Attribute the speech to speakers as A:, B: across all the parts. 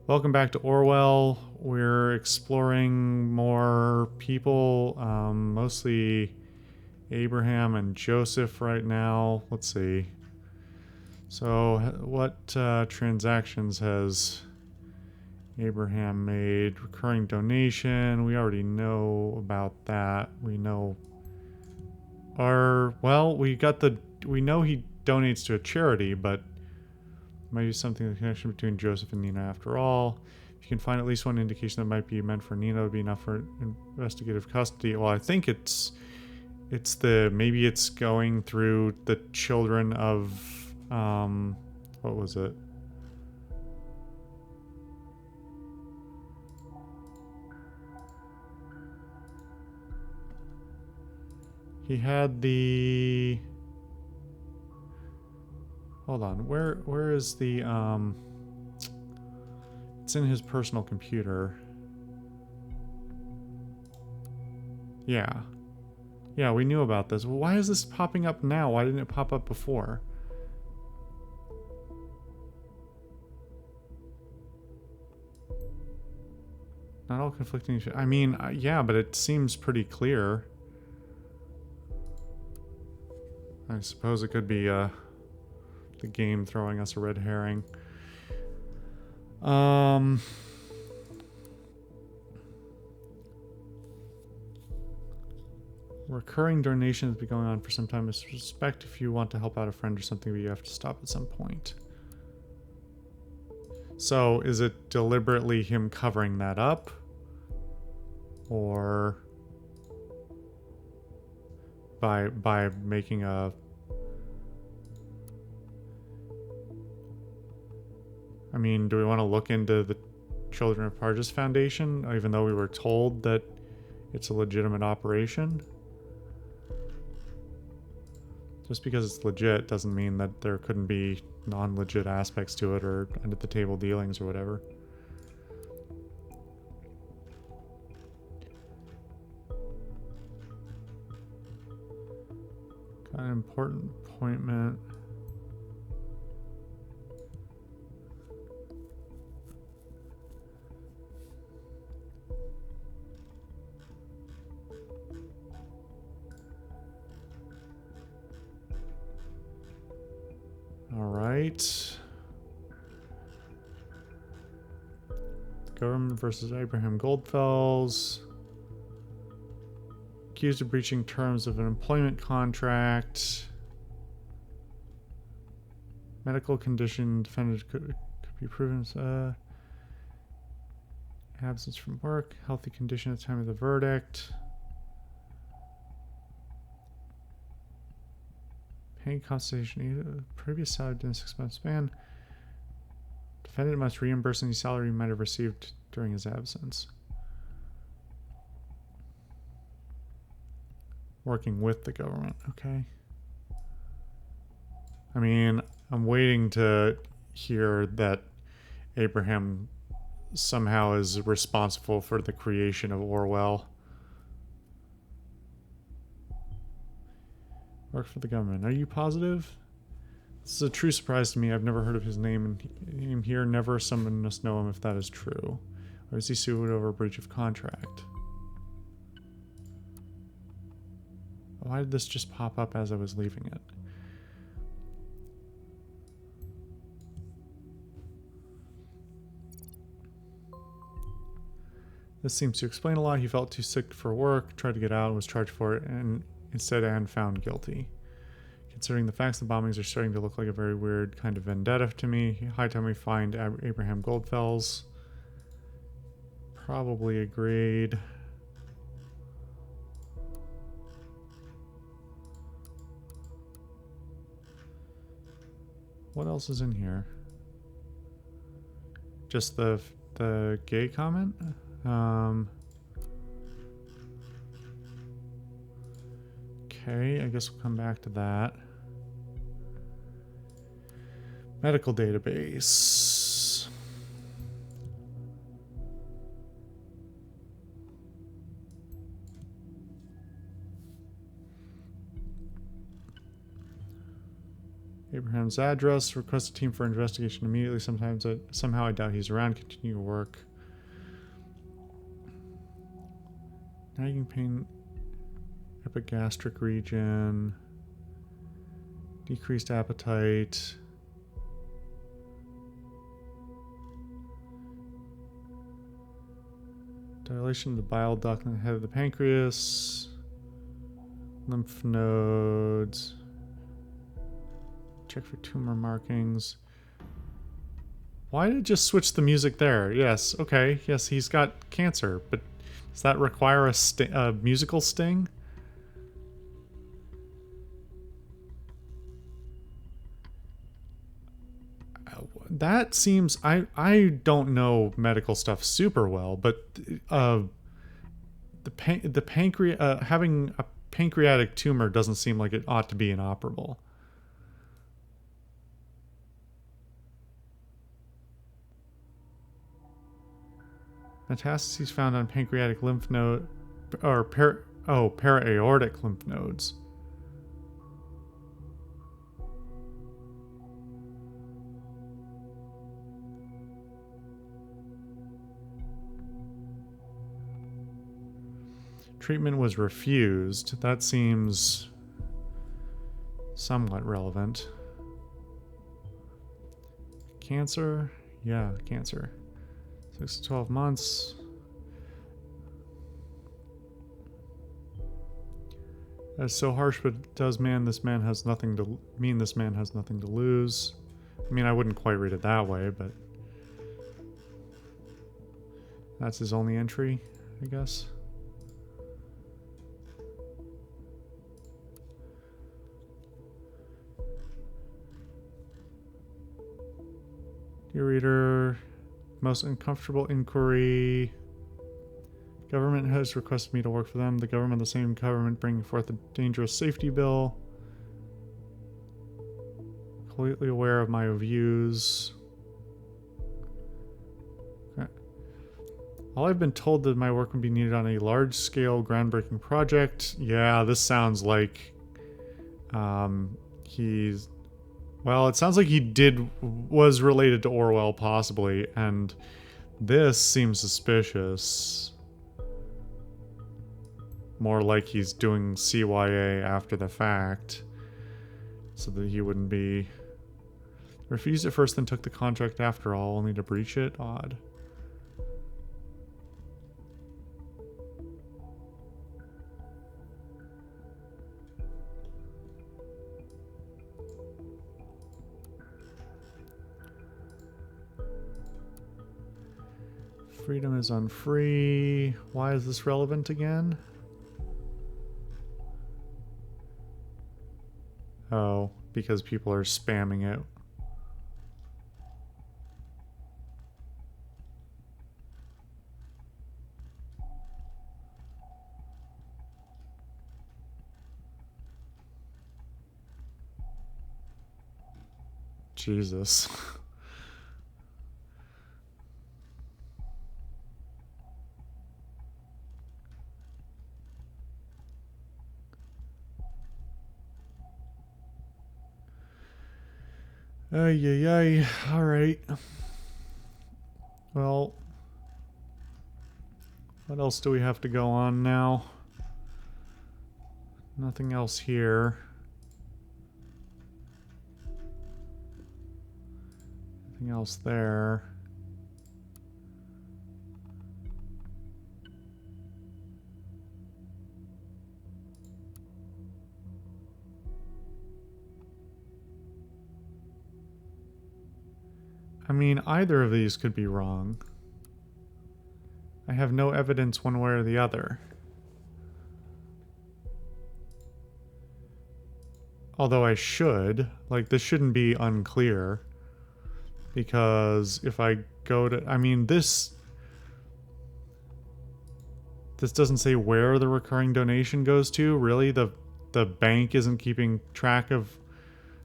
A: Welcome back to Orwell. We're exploring more people, mostly Abraham and Joseph right now. Let's see. So, what transactions has Abraham made? Recurring donation. We already know about that. We know we know he donates to a charity, but might be something the connection between Joseph and Nina after all. If you can find at least one indication that might be meant for Nina, it would be enough for investigative custody. Well, I think maybe it's going through the children of what was it? He had the hold on, where is the it's in his personal computer. Yeah. Yeah, we knew about this. Why is this popping up now? Why didn't it pop up before? Not all conflicting. I mean, yeah, but it seems pretty clear. I suppose it could be the game throwing us a red herring. Recurring donations have been going on for some time. I suspect if you want to help out a friend or something, but you have to stop at some point. So, is it deliberately him covering that up? Or by making a I mean, do we want to look into the Children of Parges Foundation, even though we were told that it's a legitimate operation? Just because it's legit doesn't mean that there couldn't be non-legit aspects to it or under-the-table dealings or whatever. Got an important appointment. All right. The government versus Abraham Goldfels. Accused of breaching terms of an employment contract. Medical condition defendant could be proven. Absence from work. Healthy condition at the time of the verdict. Paying compensation. Previous salary within a 6-month span. Defendant must reimburse any salary he might have received during his absence. Working with the government. Okay. I mean, I'm waiting to hear that Abraham somehow is responsible for the creation of Orwell. Work for the government. Are you positive? This is a true surprise to me. I've never heard of his name here. Never someone must know him if that is true. Or is he sued over a breach of contract? Why did this just pop up as I was leaving it? This seems to explain a lot. He felt too sick for work, tried to get out, and was charged for it, and instead and found guilty. Considering the facts, the bombings are starting to look like a very weird kind of vendetta to me. High time we find Abraham Goldfels. Probably agreed. What else is in here? Just the gay comment? Okay, I guess we'll come back to that. Medical database. Abraham's address. Request a team for investigation immediately. Somehow I doubt he's around. Continue work. Nagging pain. Epigastric region. Decreased appetite. Dilation of the bile duct in the head of the pancreas. Lymph nodes. Check for tumor markings. Why did it just switch the music there? Yes, okay. Yes, he's got cancer, but does that require a musical sting? That seems... I don't know medical stuff super well, but the pancreas... having a pancreatic tumor doesn't seem like it ought to be inoperable. Metastases found on pancreatic lymph node... or para-aortic lymph nodes. Treatment was refused. That seems somewhat relevant. Cancer? Yeah, cancer. 6 to 12 months. That's so harsh, but it does mean this man has nothing to lose. I mean, I wouldn't quite read it that way, but that's his only entry, I guess. Dear reader, most uncomfortable inquiry. Government has requested me to work for them. The government, the same government, bringing forth a dangerous safety bill. Completely aware of my views. Okay. All I've been told that my work would be needed on a large-scale, groundbreaking project. Yeah, this sounds like he's... Well, it sounds like was related to Orwell, possibly, and this seems suspicious. More like he's doing CYA after the fact, so that he wouldn't be... Refused at first, then took the contract after all, only to breach it? Odd. Freedom is unfree. Why is this relevant again? Oh, because people are spamming it. Jesus. Ay, ay, ay. Alright. Well, what else do we have to go on now? Nothing else here. Nothing else there. I mean, either of these could be wrong. I have no evidence one way or the other. Although I should. Like, this shouldn't be unclear. Because if I go to... I mean, this doesn't say where the recurring donation goes to. Really? The bank isn't keeping track of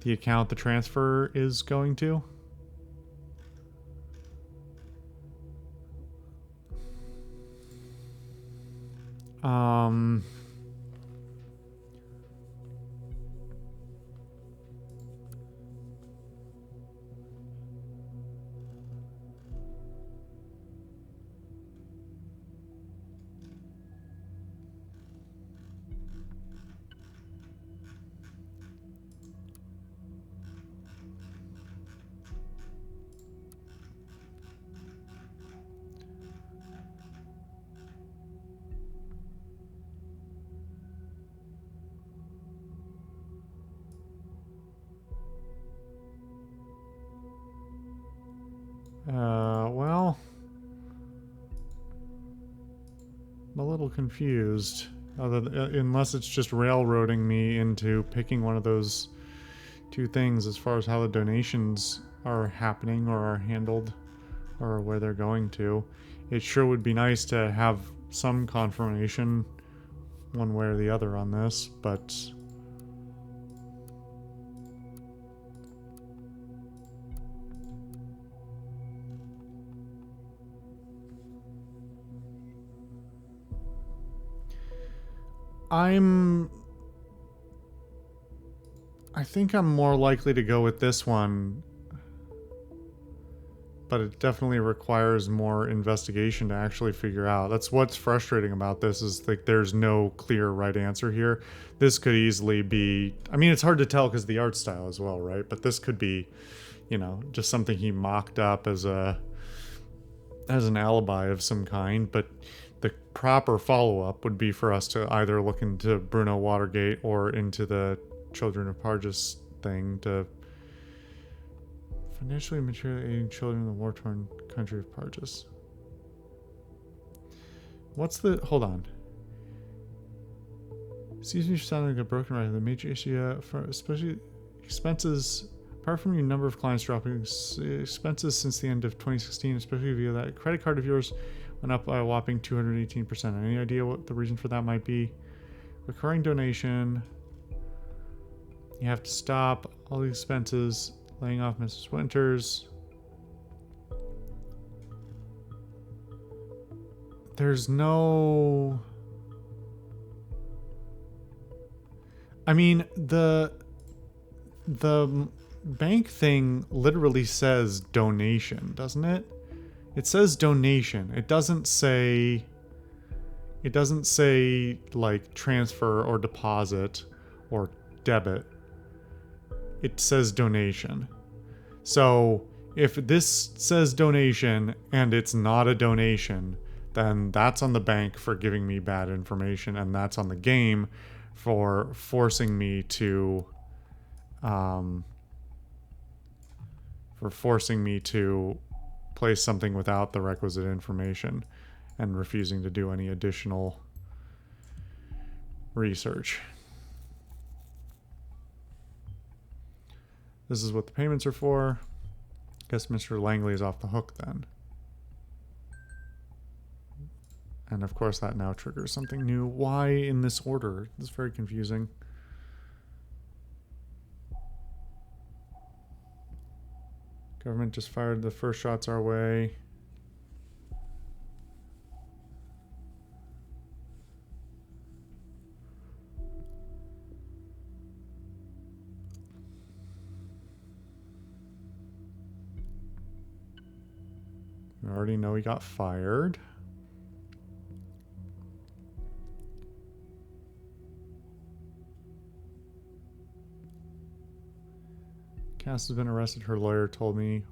A: the account the transfer is going to? Well, I'm a little confused. Unless it's just railroading me into picking one of those two things as far as how the donations are happening or are handled or where they're going to. It sure would be nice to have some confirmation one way or the other on this, but I think I'm more likely to go with this one, but it definitely requires more investigation to actually figure out. That's what's frustrating about this, is like there's no clear right answer here. This could easily be, I mean, it's hard to tell because of the art style as well, right? But this could be, you know, just something he mocked up as an alibi of some kind. But the proper follow-up would be for us to either look into Bruno Watergate or into the Children of Parges thing to financially and materially aiding children in the war-torn country of Parges. What's the... Hold on. Excuse me for sounding like a broken record. The major issue, for especially expenses, apart from your number of clients dropping, expenses since the end of 2016, especially via that credit card of yours, went up by a whopping 218%. Any idea what the reason for that might be? Recurring donation. You have to stop all the expenses. Laying off Mrs. Winters. There's no... I mean, the bank thing literally says donation, doesn't it? It says donation. It doesn't say like transfer or deposit or debit. It says donation. So if this says donation and it's not a donation, then that's on the bank for giving me bad information, and that's on the game for forcing me to place something without the requisite information and refusing to do any additional research. This is what the payments are for. Guess Mr. Langley is off the hook then. And of course that now triggers something new. Why in this order? It's very confusing. Government just fired the first shots our way. We already know he got fired. Cass has been arrested, her lawyer told me.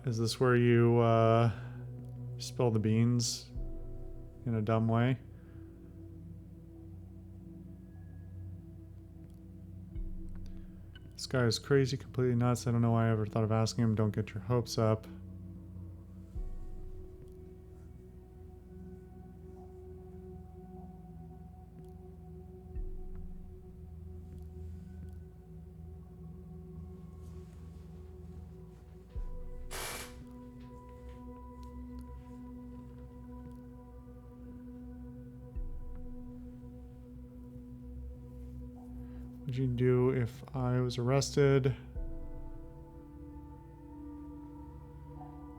A: Is this where you spill the beans in a dumb way? This guy is crazy, completely nuts. I don't know why I ever thought of asking him. Don't get your hopes up. What'd you do if I was arrested?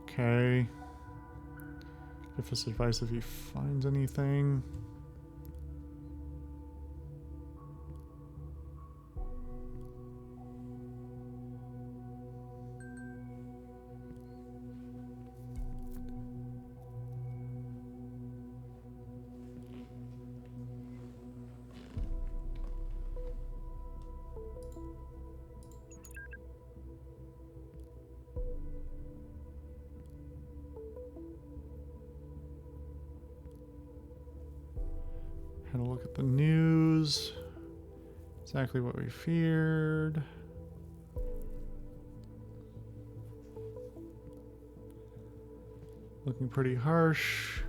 A: Okay. Give us advice if he finds anything. Look at the news. Exactly what we feared. Looking pretty harsh.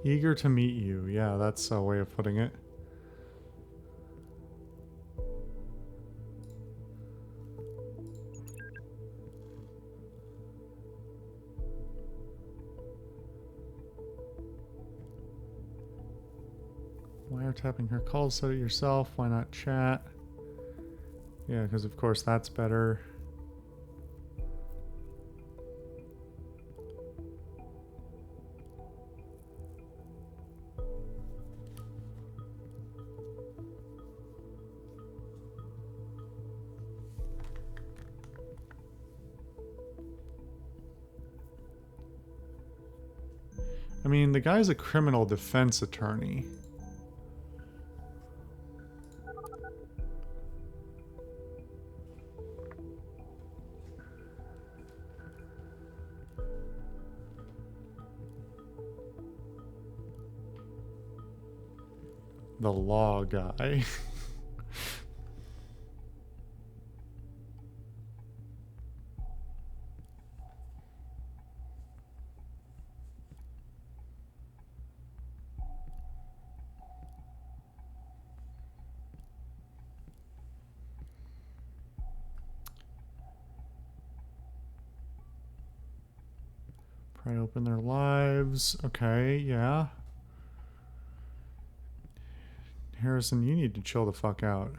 A: Eager to meet you. Yeah, that's a way of putting it. Wiretapping her calls, set it yourself. Why not chat? Yeah, because of course that's better. I mean, the guy's a criminal defense attorney. The law guy. Pry open their lives. Okay, yeah. Harrison, you need to chill the fuck out.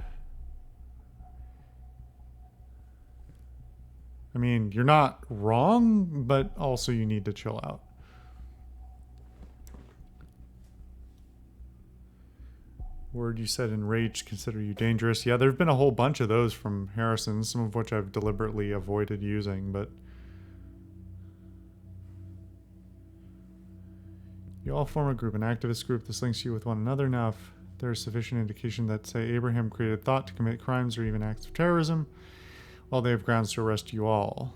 A: I mean, you're not wrong, but also you need to chill out. Word you said enraged, consider you dangerous. Yeah, there have been a whole bunch of those from Harrison, some of which I've deliberately avoided using, but... You all form a group, an activist group. This links you with one another. Now, if there's sufficient indication that, say, Abraham created thought to commit crimes or even acts of terrorism, well, they have grounds to arrest you all.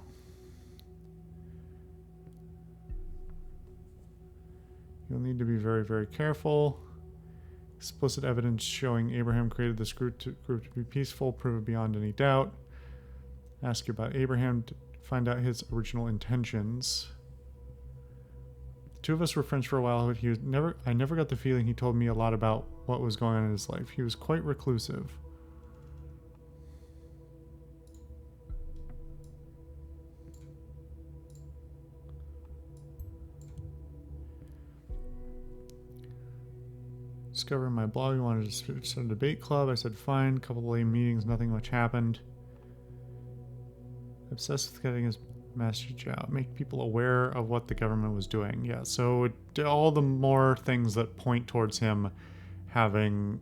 A: You'll need to be very, very careful. Explicit evidence showing Abraham created this group to be peaceful, prove it beyond any doubt. Ask you about Abraham to find out his original intentions. The two of us were friends for a while, but I never got the feeling he told me a lot about what was going on in his life. He was quite reclusive. Discovering my blog, he wanted to start a debate club. I said fine. Couple of lame meetings, nothing much happened. Obsessed with getting his message out. Make people aware of what the government was doing. Yeah, so all the more things that point towards him having,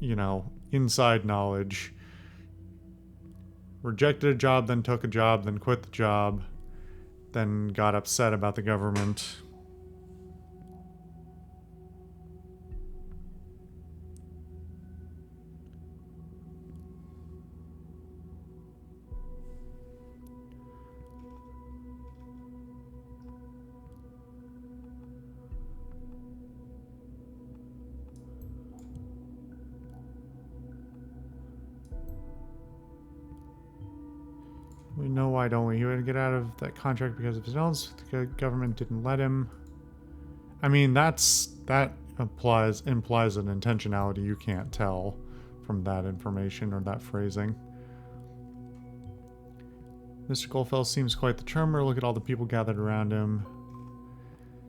A: you know, inside knowledge. Rejected a job, then took a job, then quit the job, then got upset about the government. We know why, don't we? He would get out of that contract because of his illness. The government didn't let him. I mean, that implies an intentionality you can't tell from that information or that phrasing. Mr. Goldfell seems quite the charmer. Look at all the people gathered around him.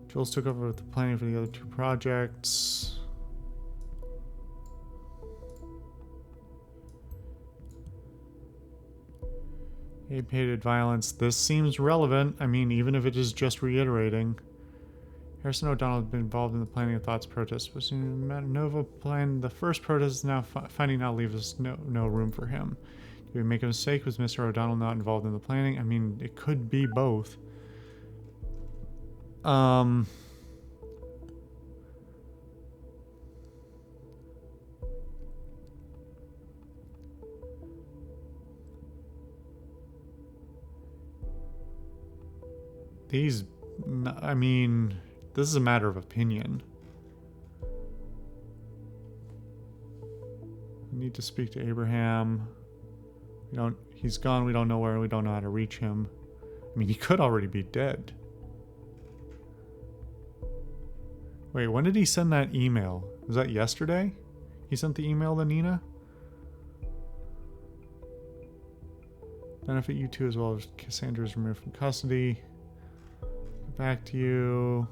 A: Jules took over with the planning for the other two projects. Abe hated violence. This seems relevant. I mean, even if it is just reiterating. Harrison O'Donnell had been involved in the planning of Thought's protest, but soon Nova planned the first protest is now finding now leaves us no room for him. Did we make a mistake? Was Mr. O'Donnell not involved in the planning? I mean, it could be both. these, I mean, this is a matter of opinion. We need to speak to Abraham. He's gone. We don't know where. We don't know how to reach him. I mean, he could already be dead. Wait, when did he send that email? Was that yesterday? He sent the email to Nina? Benefit you too, as well as Cassandra's removed from custody. Get back to you.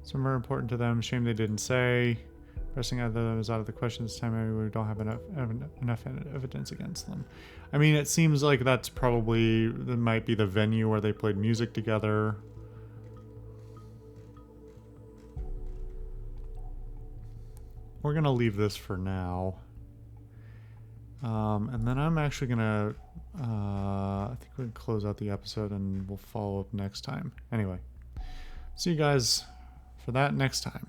A: Some are important to them. Shame they didn't say. Pressing out of them is out of the question this time. Maybe we don't have enough evidence against them. I mean, it seems like that might be the venue where they played music together. We're gonna leave this for now. And then I'm actually gonna, I think we can close out the episode and we'll follow up next time. Anyway, see you guys for that next time.